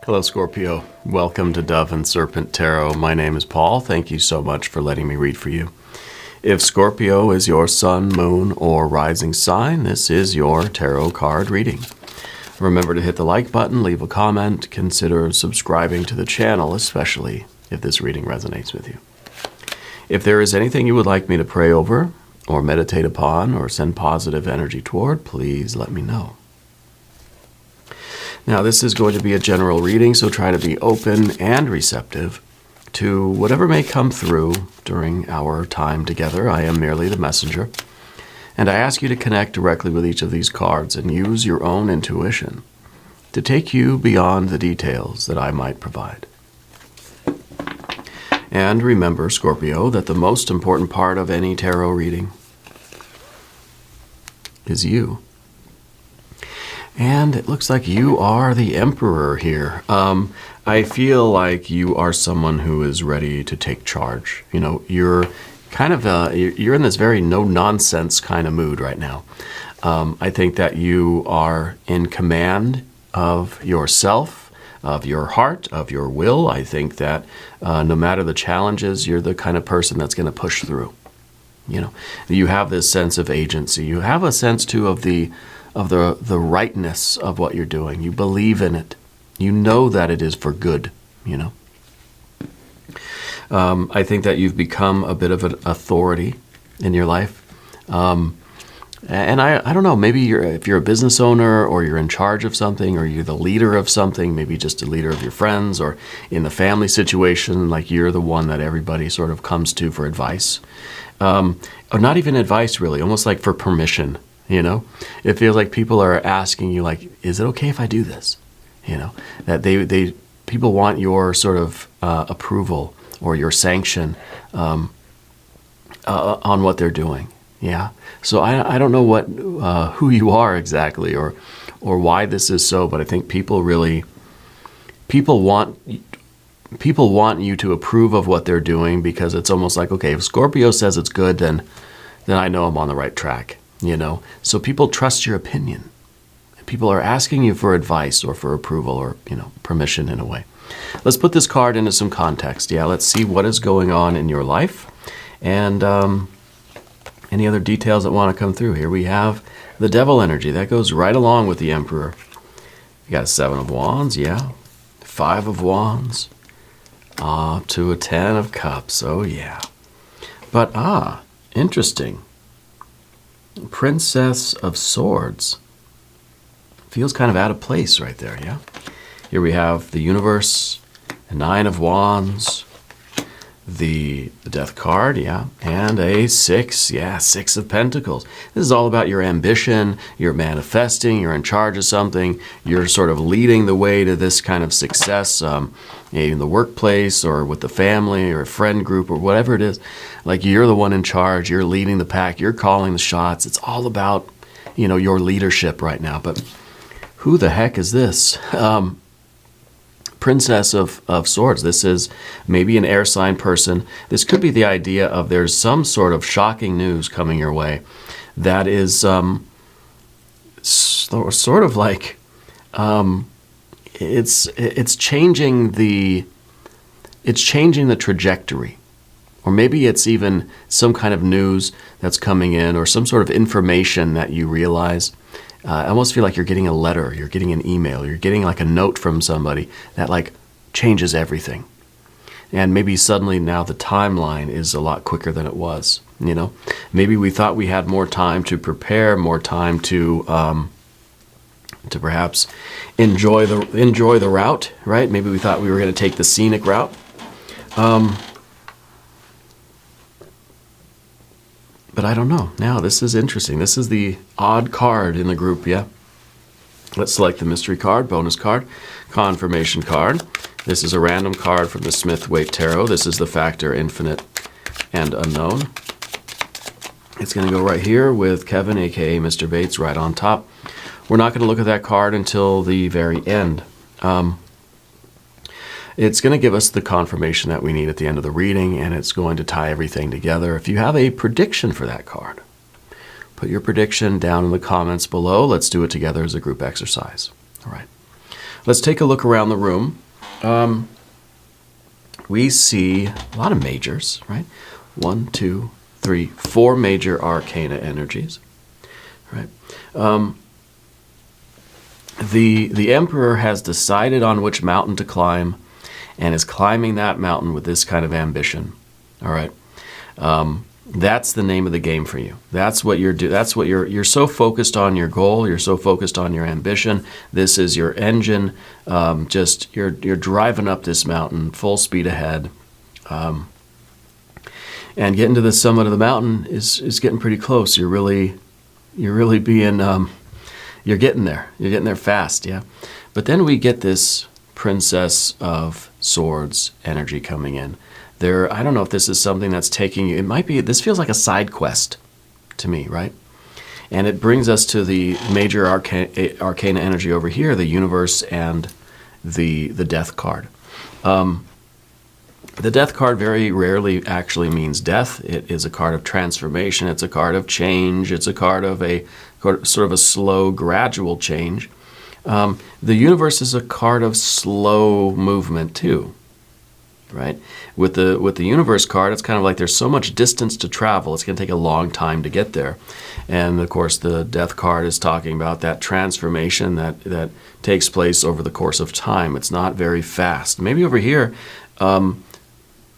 Hello, Scorpio. Welcome to Dove and Serpent Tarot. My name is Paul. Thank you so much for letting me read for you. If Scorpio is your sun, moon, or rising sign, this is your tarot card reading. Remember to hit the like button, leave a comment, consider subscribing to the channel, especially if this reading resonates with you. If there is anything you would like me to pray over, or meditate upon, or send positive energy toward, please let me know. Now, this is going to be a general reading, so try to be open and receptive to whatever may come through during our time together. I am merely the messenger, and I ask you to connect directly with each of these cards and use your own intuition to take you beyond the details that I might provide. And remember, Scorpio, that the most important part of any tarot reading is you. And it looks like you are the Emperor here. I feel like you are someone who is ready to take charge. You know, you're kind of you're in this very no-nonsense kind of mood right now. I think that you are in command of yourself, of your heart, of your will. I think that no matter the challenges, you're the kind of person that's going to push through. You know, you have this sense of agency. You have a sense, too, of the rightness of what you're doing. You believe in it. You know that it is for good, you know. I think that you've become a bit of an authority in your life. And I don't know, maybe if you're a business owner or you're in charge of something or you're the leader of something, maybe just a leader of your friends or in the family situation, like you're the one that everybody sort of comes to for advice. Or not even advice, really, almost like for permission. You know, it feels like people are asking you, like, is it okay if I do this? You know, that people want your sort of approval or your sanction on what they're doing. Yeah. So I don't know what who you are exactly or why this is so, but I think people want you to approve of what they're doing because it's almost like, okay, if Scorpio says it's good, then I know I'm on the right track. You know, so people trust your opinion. People are asking you for advice or for approval or, you know, permission in a way. Let's put this card into some context. Yeah, let's see what is going on in your life and any other details that want to come through. Here we have the Devil energy. That goes right along with the Emperor. You got a 7 of Wands, yeah. 5 of Wands. To a 10 of Cups. Oh, yeah. But, interesting. Princess of Swords. Feels kind of out of place right there, yeah? Here we have the Universe, the 9 of Wands, the Death card, yeah, and a 6, yeah, 6 of Pentacles. This is all about your ambition, you're manifesting, you're in charge of something, you're sort of leading the way to this kind of success, in the workplace or with the family or a friend group or whatever it is. Like you're the one in charge, you're leading the pack, you're calling the shots. It's all about, you know, your leadership right now. But who the heck is this? Princess of Swords. This is maybe an air sign person. This could be the idea of there's some sort of shocking news coming your way that is sort of like it's changing the trajectory. Or maybe it's even some kind of news that's coming in or some sort of information that you realize. I almost feel like you're getting a letter, you're getting an email, you're getting like a note from somebody that like changes everything. And maybe suddenly now the timeline is a lot quicker than it was, you know. Maybe we thought we had more time to prepare, more time to perhaps enjoy the route, right? Maybe we thought we were going to take the scenic route. But I don't know. Now, this is interesting. This is the odd card in the group, yeah? Let's select the mystery card, bonus card, confirmation card. This is a random card from the Smith-Waite Tarot. This is the factor infinite and unknown. It's going to go right here with Kevin, a.k.a. Mr. Bates, right on top. We're not going to look at that card until the very end. It's going to give us the confirmation that we need at the end of the reading, and it's going to tie everything together. If you have a prediction for that card, put your prediction down in the comments below. Let's do it together as a group exercise. All right. let's take a look around the room. We see a lot of majors, right? 1, 2, 3, 4 major arcana energies, right? The Emperor has decided on which mountain to climb and is climbing that mountain with this kind of ambition, all right? That's the name of the game for you. That's what you're so focused on your goal. You're so focused on your ambition. This is your engine. You're driving up this mountain full speed ahead. And getting to the summit of the mountain is getting pretty close. You're really being, you're getting there. You're getting there fast, yeah. But then we get this Princess of Swords energy coming in. I don't know if this is something that's taking you. It might be. This feels like a side quest to me, right? And it brings us to the major arcana energy over here, the universe and the death card. The death card very rarely actually means death. It is a card of transformation. It's a card of change. It's a card of sort of a slow, gradual change. The universe is a card of slow movement too. Right? With the universe card, it's kind of like there's so much distance to travel. It's going to take a long time to get there. And of course, the death card is talking about that transformation that takes place over the course of time. It's not very fast. Maybe over here,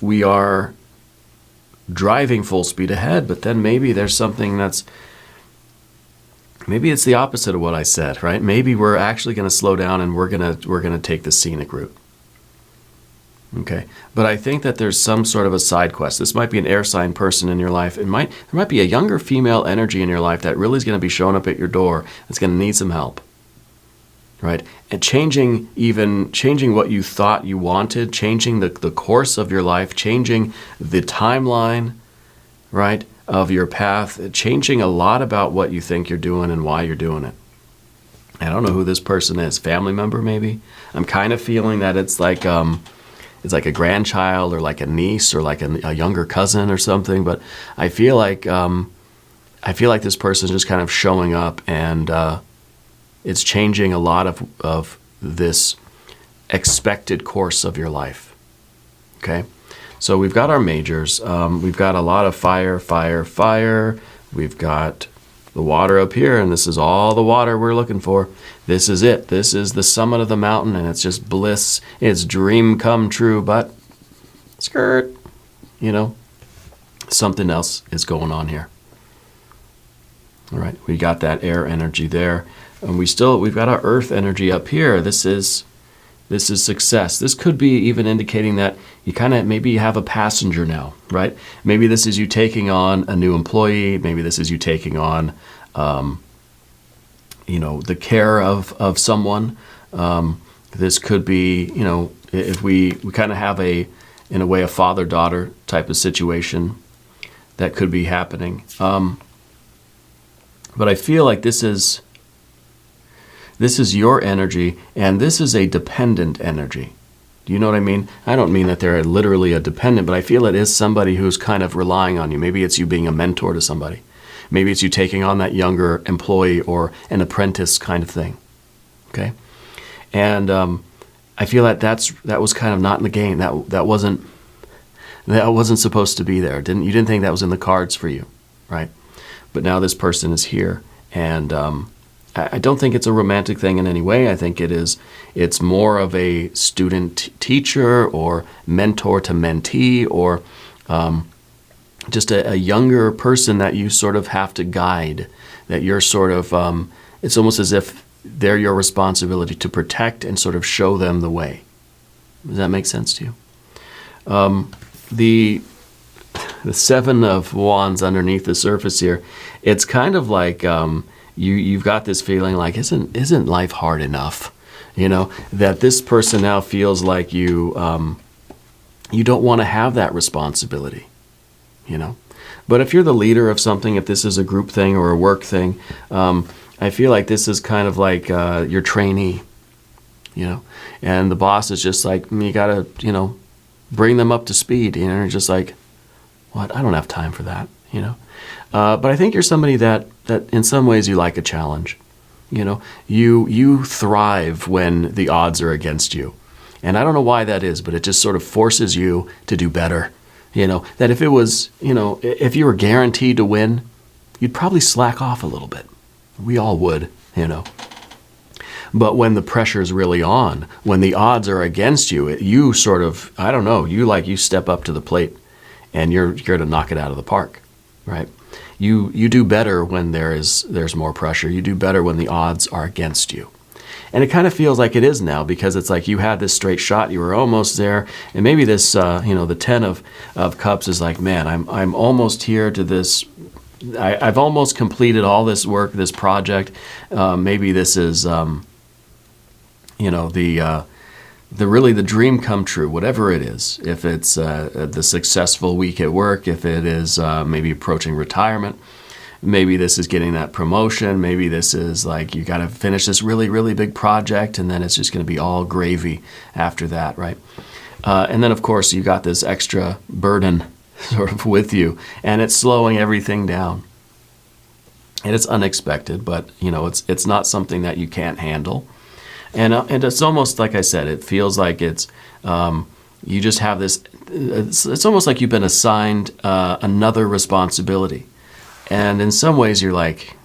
we are driving full speed ahead, but then maybe there's something maybe it's the opposite of what I said, right? Maybe we're actually going to slow down and we're going to take the scenic route. Okay, but I think that there's some sort of a side quest. This might be an air sign person in your life. There might be a younger female energy in your life that really is going to be showing up at your door. That's going to need some help, right? And changing what you thought you wanted, changing the course of your life, changing the timeline, right, of your path, changing a lot about what you think you're doing and why you're doing it. I don't know who this person is. Family member, maybe? I'm kind of feeling that it's like a grandchild or like a niece or like a younger cousin or something. But I feel like this person is just kind of showing up, and it's changing a lot of this expected course of your life. Okay, so we've got our majors. We've got a lot of fire, fire, fire. We've got the water up here, and this is all the water we're looking for. This is it. This is the summit of the mountain, and it's just bliss. It's dream come true, but skirt, something else is going on here. All right, we got that air energy there, and we've got our earth energy up here. This is success. This could be even indicating that you maybe you have a passenger now, right? Maybe this is you taking on a new employee. Maybe this is you taking on, the care of someone. This could be, if we kind of have in a way, a father-daughter type of situation that could be happening. But I feel like this is your energy, and this is a dependent energy. Do you know what I mean? I don't mean that they're literally a dependent, but I feel it is somebody who's kind of relying on you. Maybe it's you being a mentor to somebody. Maybe it's you taking on that younger employee or an apprentice kind of thing. Okay? And I feel that was kind of not in the game. That wasn't supposed to be there. You didn't think that was in the cards for you, right? But now this person is here, and I don't think it's a romantic thing in any way. I think it's more of a student teacher or mentor to mentee, or just a younger person that you sort of have to guide, that you're sort of, it's almost as if they're your responsibility to protect and sort of show them the way. Does that make sense to you? The Seven of Wands underneath the surface here, it's kind of like you've got this feeling like, isn't life hard enough? That this person now feels like you don't want to have that responsibility. But if you're the leader of something, if this is a group thing or a work thing, I feel like this is kind of like your trainee, and the boss is just like, you got to, bring them up to speed. You're just like, what? I don't have time for that, But I think you're somebody that in some ways you like a challenge. You thrive when the odds are against you. And I don't know why that is, but it just sort of forces you to do better. That if it was, if you were guaranteed to win, you'd probably slack off a little bit. We all would. But when the pressure's really on, when the odds are against you, you sort of, I don't know, you step up to the plate and you're going to knock it out of the park, right? You do better when there's more pressure. You do better when the odds are against you. And it kind of feels like it is now, because it's like you had this straight shot, you were almost there, and maybe this, the 10 of Cups is like, man, I'm almost here to this. I've almost completed all this work, this project. Maybe this is, the dream come true, whatever it is. If it's the successful week at work, if it is maybe approaching retirement, maybe this is getting that promotion, maybe this is like you got to finish this really, really big project, and then it's just going to be all gravy after that, right? And then, of course, you got this extra burden sort of with you, and it's slowing everything down. And it's unexpected, but, it's not something that you can't handle. And it's almost like I said, it feels like it's you just have this. It's almost like you've been assigned another responsibility, and in some ways you're like,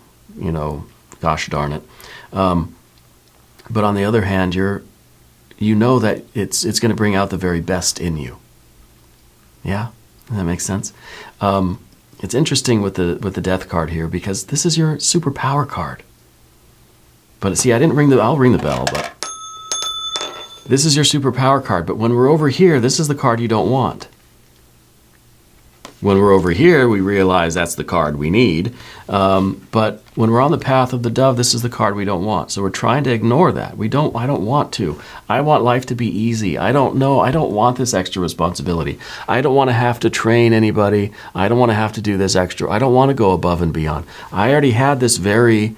gosh darn it. But on the other hand, you know that it's going to bring out the very best in you. Yeah, that makes sense. It's interesting with the Death card here, because this is your superpower card. But see, I'll ring the bell, but this is your superpower card. But when we're over here, this is the card you don't want. When we're over here, we realize that's the card we need. But when we're on the path of the dove, this is the card we don't want. So we're trying to ignore that. I don't want to. I want life to be easy. I don't want this extra responsibility. I don't want to have to train anybody. I don't want to have to do this extra. I don't want to go above and beyond. I already had this very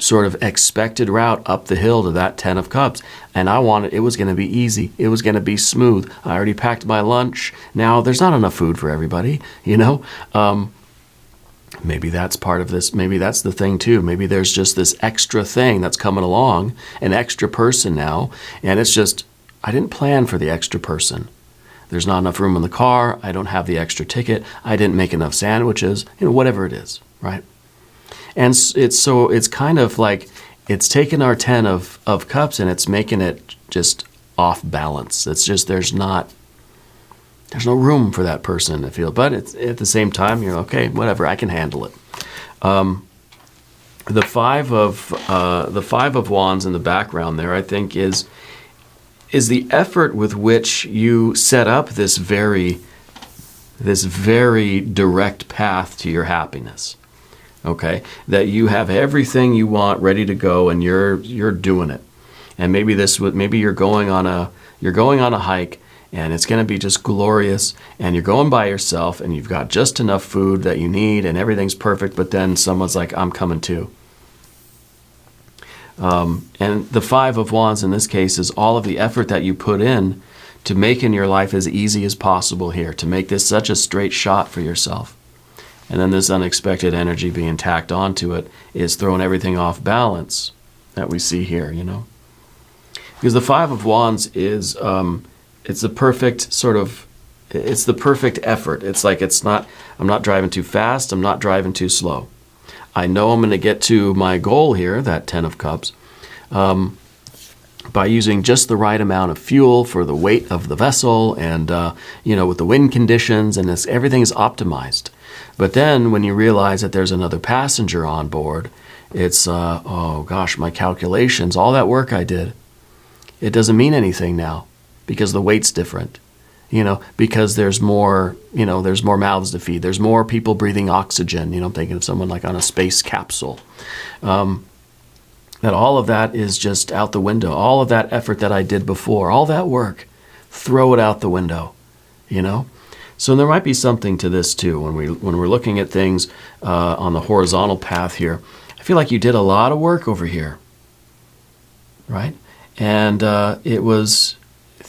sort of expected route up the hill to that 10 of Cups, and it was going to be easy. It was going to be smooth. I already packed my lunch. Now there's not enough food for everybody, maybe that's part of this. Maybe that's the thing too. Maybe there's just this extra thing that's coming along, an extra person now, and it's just, I didn't plan for the extra person. There's not enough room in the car. I don't have the extra ticket. I didn't make enough sandwiches, whatever it is, right? And it's kind of like it's taken our 10 of Cups and it's making it just off balance. It's just there's no room for that person to feel. But it's, at the same time, you're okay, whatever, I can handle it. The five of Wands in the background there, I think, is the effort with which you set up this very direct path to your happiness. Okay, that you have everything you want ready to go, and you're doing it. And maybe you're going on a hike, and it's going to be just glorious, and you're going by yourself, and you've got just enough food that you need, and everything's perfect. But then someone's like, "I'm coming too." And the 5 of Wands in this case is all of the effort that you put in to making your life as easy as possible here, to make this such a straight shot for yourself. And then this unexpected energy being tacked onto it is throwing everything off balance that we see here, Because the 5 of Wands is, it's the perfect it's the perfect effort. It's like I'm not driving too fast, I'm not driving too slow. I know I'm going to get to my goal here, that 10 of Cups, by using just the right amount of fuel for the weight of the vessel and, with the wind conditions, and everything is optimized. But then when you realize that there's another passenger on board, it's, oh gosh, my calculations, all that work I did, it doesn't mean anything now because the weight's different, because there's more mouths to feed. There's more people breathing oxygen. I'm thinking of someone like on a space capsule. That all of that is just out the window. All of that effort that I did before, all that work, throw it out the window, So there might be something to this too when we're looking at things on the horizontal path here. I feel like you did a lot of work over here, right? And it was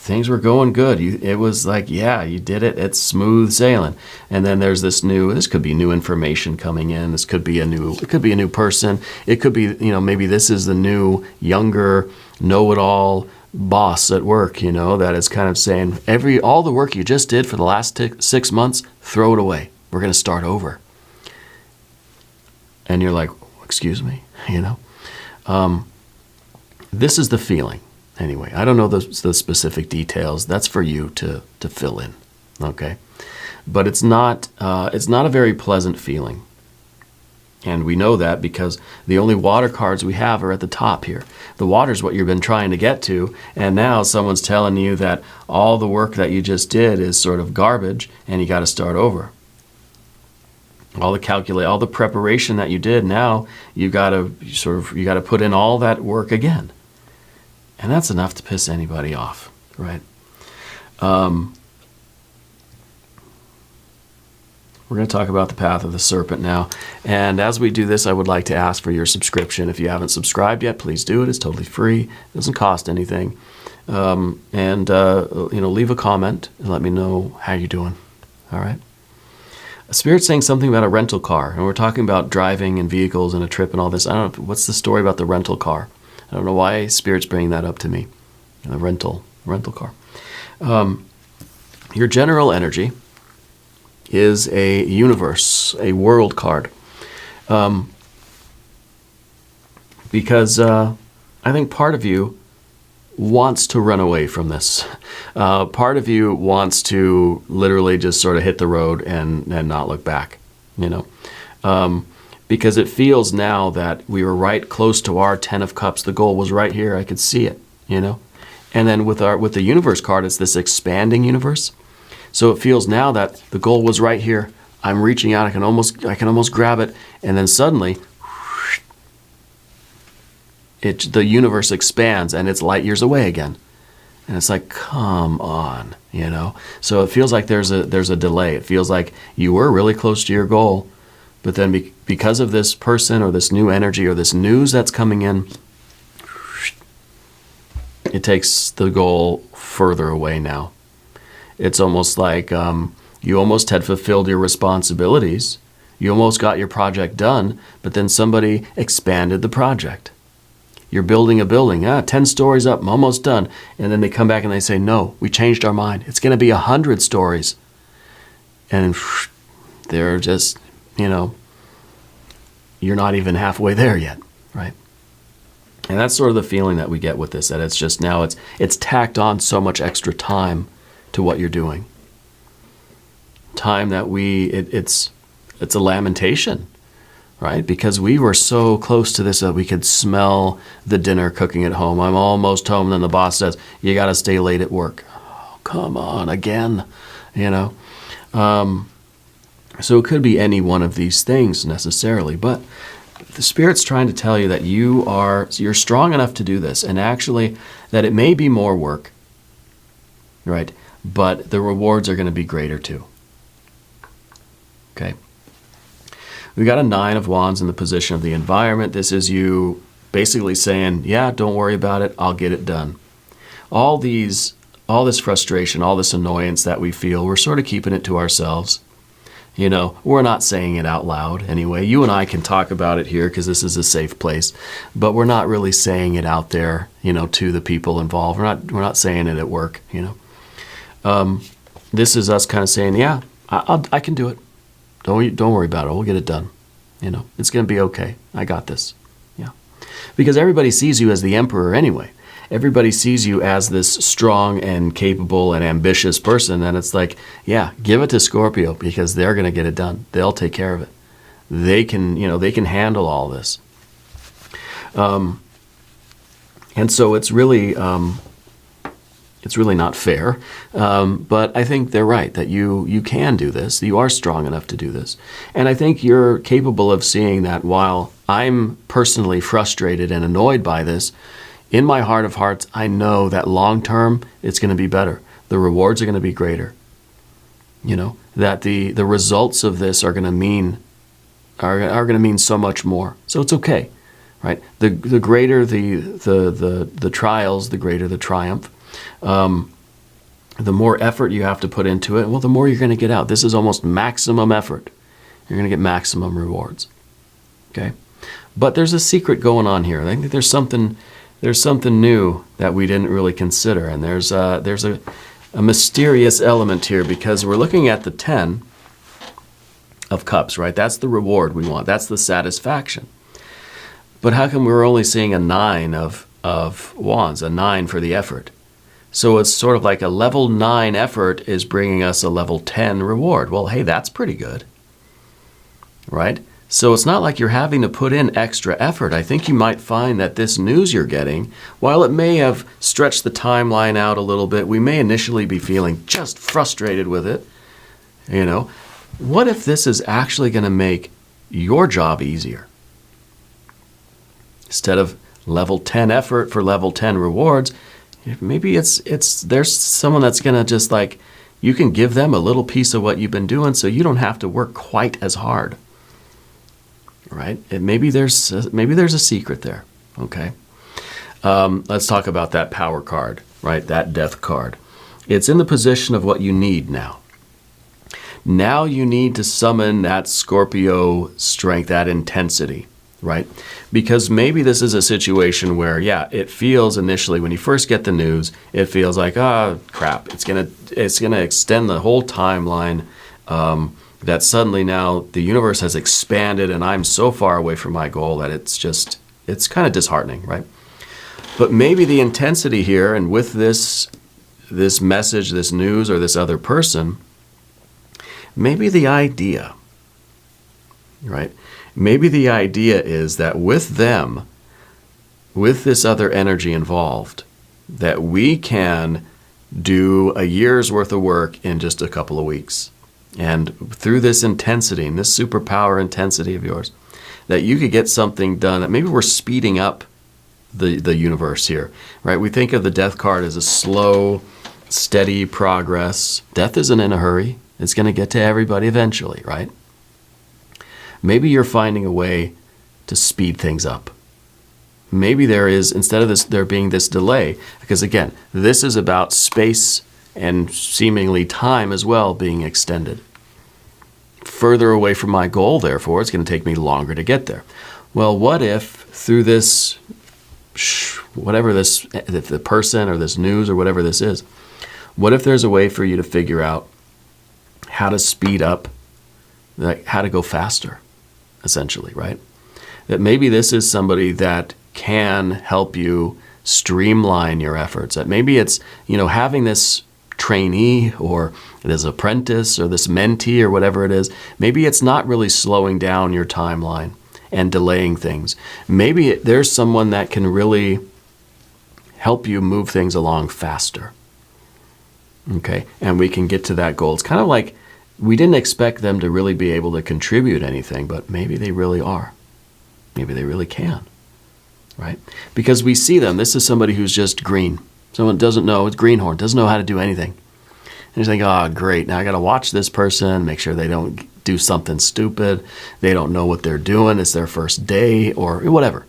things were going good. It was like, yeah, you did it. It's smooth sailing. And then there's this could be new information coming in. It could be a new person. It could be, maybe this is the new, younger, know-it-all boss at work, that is kind of saying, all the work you just did for the last 6 months, throw it away. We're going to start over. And you're like, excuse me, this is the feeling. Anyway, I don't know the specific details. That's for you to fill in, okay? But it's not a very pleasant feeling. And we know that because the only water cards we have are at the top here. The water's what you've been trying to get to, and now someone's telling you that all the work that you just did is sort of garbage, and you got to start over. All the preparation that you did, now you got to put in all that work again. And that's enough to piss anybody off, right? We're going to talk about the path of the serpent now. And as we do this, I would like to ask for your subscription. If you haven't subscribed yet, please do it. It's totally free. It doesn't cost anything. Leave a comment and let me know how you're doing. All right? A spirit's saying something about a rental car. And we're talking about driving and vehicles and a trip and all this. I don't know. What's the story about the rental car? I don't know why Spirit's bringing that up to me. The rental car. Your general energy is a universe, a world card. Because I think part of you wants to run away from this. Part of you wants to literally just sort of hit the road and not look back, because it feels now that we were right close to our 10 of Cups. The goal was right here. I could see it, And then with the universe card, it's this expanding universe. So it feels now that the goal was right here. I'm reaching out. I can almost grab it, and then suddenly, the universe expands and it's light years away again. And it's like, come on, So it feels like there's a delay. It feels like you were really close to your goal. But then because of this person or this new energy or this news that's coming in, it takes the goal further away now. It's almost like you almost had fulfilled your responsibilities. You almost got your project done, but then somebody expanded the project. You're building a building, 10 stories up, I'm almost done. And then they come back and they say, no, we changed our mind. It's going to be 100 stories. And they're just... you're not even halfway there yet, right? And that's sort of the feeling that we get with this, that it's just now it's tacked on so much extra time to what you're doing. Time that it's a lamentation, right? Because we were so close to this that we could smell the dinner cooking at home. I'm almost home, and then the boss says, you got to stay late at work. Oh, come on, again, So it could be any one of these things necessarily, but the Spirit's trying to tell you that you're strong enough to do this, and actually that it may be more work, right? But the rewards are going to be greater too. Okay. We got a 9 of Wands in the position of the environment. This is you basically saying, yeah, don't worry about it. I'll get it done. All this frustration, all this annoyance that we feel, we're sort of keeping it to ourselves. We're not saying it out loud anyway. You and I can talk about it here because this is a safe place, but we're not really saying it out there, to the people involved. We're not saying it at work, This is us kind of saying, yeah, I can do it. Don't worry about it. We'll get it done. It's going to be okay. I got this. Yeah. Because everybody sees you as the emperor anyway. Everybody sees you as this strong and capable and ambitious person, and it's like, yeah, give it to Scorpio because they're going to get it done. They'll take care of it. They can handle all this. And so it's really not fair. But I think they're right that you can do this. You are strong enough to do this. And I think you're capable of seeing that while I'm personally frustrated and annoyed by this, in my heart of hearts, I know that long term, it's going to be better. The rewards are going to be greater. That the results of this are going to mean so much more. So it's okay, right? The greater the trials, the greater the triumph. the more effort you have to put into it, well, the more you're going to get out. This is almost maximum effort. You're going to get maximum rewards. Okay? But there's a secret going on here. I think there's something new that we didn't really consider. And there's a mysterious element here, because we're looking at the 10 of cups, right? That's the reward we want. That's the satisfaction. But how come we're only seeing a 9 of wands, a 9 for the effort? So it's sort of like a level 9 effort is bringing us a level 10 reward. Well, hey, that's pretty good, right? So it's not like you're having to put in extra effort. I think you might find that this news you're getting, while it may have stretched the timeline out a little bit, we may initially be feeling just frustrated with it. What if this is actually going to make your job easier? Instead of level 10 effort for level 10 rewards, maybe there's someone that's going to just you can give them a little piece of what you've been doing so you don't have to work quite as hard. Right? Maybe there's a secret there. Okay. Let's talk about that power card, right? That death card. It's in the position of what you need now. Now you need to summon that Scorpio strength, that intensity, right? Because maybe this is a situation where, it feels initially when you first get the news, it feels like, crap, it's gonna extend the whole timeline. That suddenly now the universe has expanded and I'm so far away from my goal that it's kind of disheartening, right? But maybe the intensity here, and with this message, this news, or this other person, maybe the idea, right? Maybe the idea is that with them, with this other energy involved, that we can do a year's worth of work in just a couple of weeks. And through this intensity and this superpower intensity of yours, that you could get something done. Maybe we're speeding up the universe here, right? We think of the death card as a slow, steady progress. Death isn't in a hurry. It's going to get to everybody eventually, right? Maybe you're finding a way to speed things up. Maybe there is, instead of there being this delay, because again, this is about space and seemingly time as well being extended. Further away from my goal, therefore, it's going to take me longer to get there. Well, what if through this, if the person or this news or whatever this is, what if there's a way for you to figure out how to speed up, how to go faster, essentially, right? That maybe this is somebody that can help you streamline your efforts. That maybe it's, having this trainee or this apprentice or this mentee or whatever it is, maybe it's not really slowing down your timeline and delaying things. Maybe there's someone that can really help you move things along faster. Okay, and we can get to that goal. It's kind of like we didn't expect them to really be able to contribute anything, but maybe they really are. Maybe they really can, right? Because we see them. This is somebody who's just green. Someone doesn't know, it's greenhorn, doesn't know how to do anything. And you think, great, now I got to watch this person, make sure they don't do something stupid. They don't know what they're doing. It's their first day or whatever.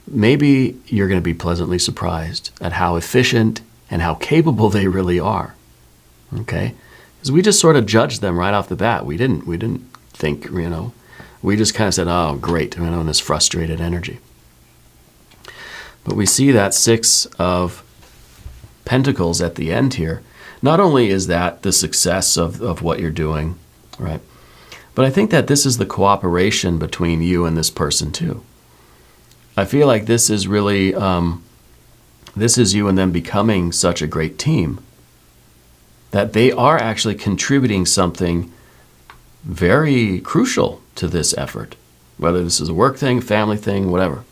Maybe you're going to be pleasantly surprised at how efficient and how capable they really are. Okay? Because we just sort of judged them right off the bat. We didn't think, we just kind of said, oh, great, in this frustrated energy. But we see that 6 of Pentacles at the end here. Not only is that the success of what you're doing, right? But I think that this is the cooperation between you and this person too. I feel like this is really, this is you and them becoming such a great team that they are actually contributing something very crucial to this effort. Whether this is a work thing, family thing, whatever.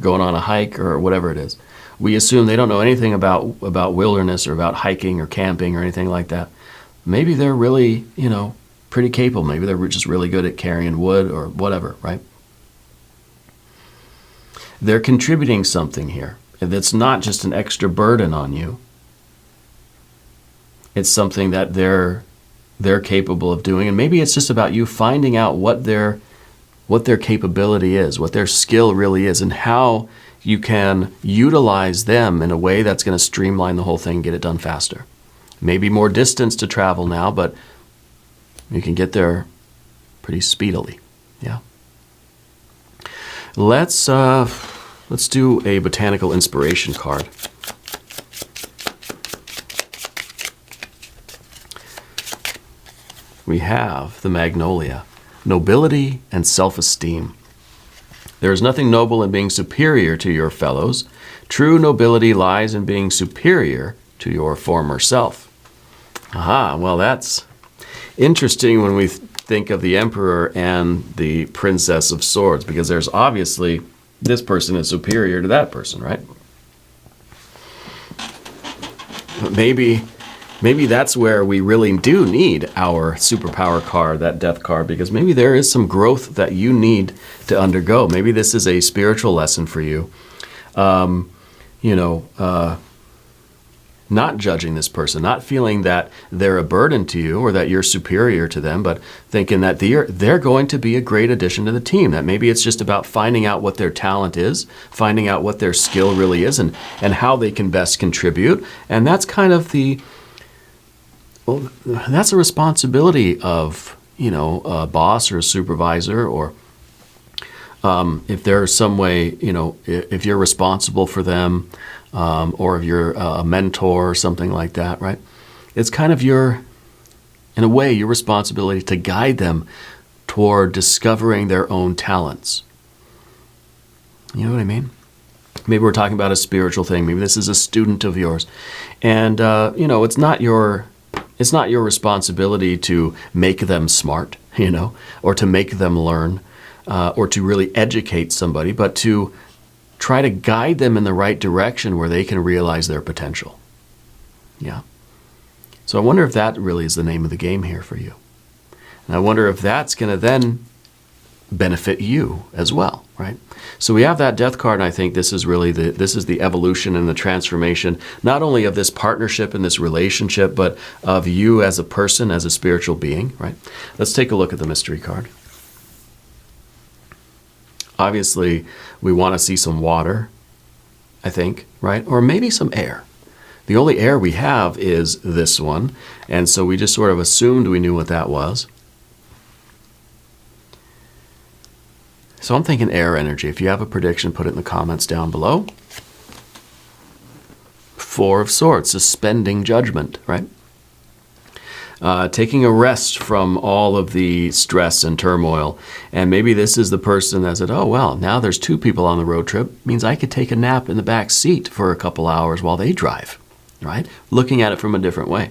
Going on a hike or whatever it is. We assume they don't know anything about wilderness or about hiking or camping or anything like that. Maybe they're really, pretty capable. Maybe they're just really good at carrying wood or whatever, right? They're contributing something here. That's not just an extra burden on you. It's something that they're capable of doing. And maybe it's just about you finding out what their capability is, what their skill really is, and how you can utilize them in a way that's going to streamline the whole thing, get it done faster. maybe more distance to travel now, but you can get there pretty speedily. Yeah. Let's do a botanical inspiration card. We have the magnolia, nobility and self-esteem. There is nothing noble in being superior to your fellows. True nobility lies in being superior to your former self. Aha, well, that's interesting when we think of the Emperor and the Princess of Swords, because there's obviously this person is superior to that person, right? But maybe that's where we really do need our superpower card, that death card, because maybe there is some growth that you need to undergo. Maybe this is a spiritual lesson for you. Not judging this person, not feeling that they're a burden to you or that you're superior to them, but thinking that they're going to be a great addition to the team. That maybe it's just about finding out what their talent is, finding out what their skill really is, and how they can best contribute. And that's kind of that's a responsibility of, a boss or a supervisor, or if there's some way, if you're responsible for them, or if you're a mentor or something like that, right? It's kind of in a way, your responsibility to guide them toward discovering their own talents. You know what I mean? Maybe we're talking about a spiritual thing. Maybe this is a student of yours. And, it's not your responsibility to make them smart, or to make them learn, or to really educate somebody, but to try to guide them in the right direction where they can realize their potential. Yeah. So I wonder if that really is the name of the game here for you. And I wonder if that's going to then benefit you as well, right? So we have that death card, and I think this is really the evolution and the transformation, not only of this partnership and this relationship, but of you as a person, as a spiritual being, right? Let's take a look at the mystery card. Obviously, we want to see some water, I think, right? Or maybe some air. The only air we have is this one, and so we just sort of assumed we knew what that was. So I'm thinking air energy. If you have a prediction, put it in the comments down below. Four of Swords, suspending judgment, right? Taking a rest from all of the stress and turmoil. And maybe this is the person that said, oh, well, now there's two people on the road trip. Means I could take a nap in the back seat for a couple hours while they drive, right? Looking at it from a different way.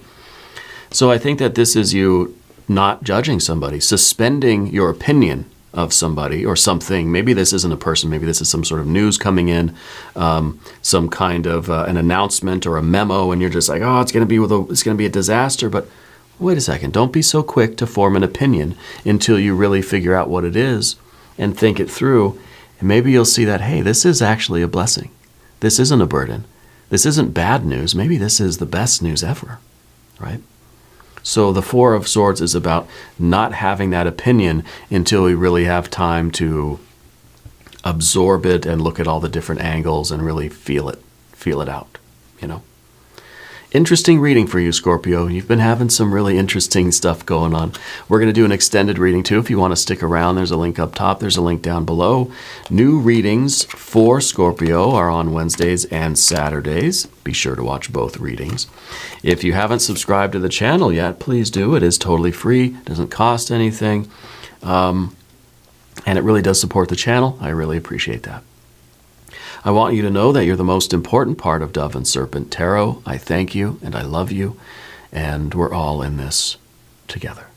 So I think that this is you not judging somebody, suspending your opinion of somebody or something. Maybe this isn't a person. Maybe this is some sort of news coming in, some kind of an announcement or a memo, and you're just like, oh, it's going to be a disaster. But wait a second. Don't be so quick to form an opinion until you really figure out what it is and think it through. And maybe you'll see that, hey, this is actually a blessing. This isn't a burden. This isn't bad news. Maybe this is the best news ever, right? So the Four of Swords is about not having that opinion until we really have time to absorb it and look at all the different angles and really feel it out, Interesting reading for you, Scorpio. You've been having some really interesting stuff going on. We're going to do an extended reading too. If you want to stick around, there's a link up top. There's a link down below. New readings for Scorpio are on Wednesdays and Saturdays. Be sure to watch both readings. If you haven't subscribed to the channel yet, please do. It is totally free. It doesn't cost anything. And it really does support the channel. I really appreciate that. I want you to know that you're the most important part of Dove and Serpent Tarot. I thank you and I love you, and we're all in this together.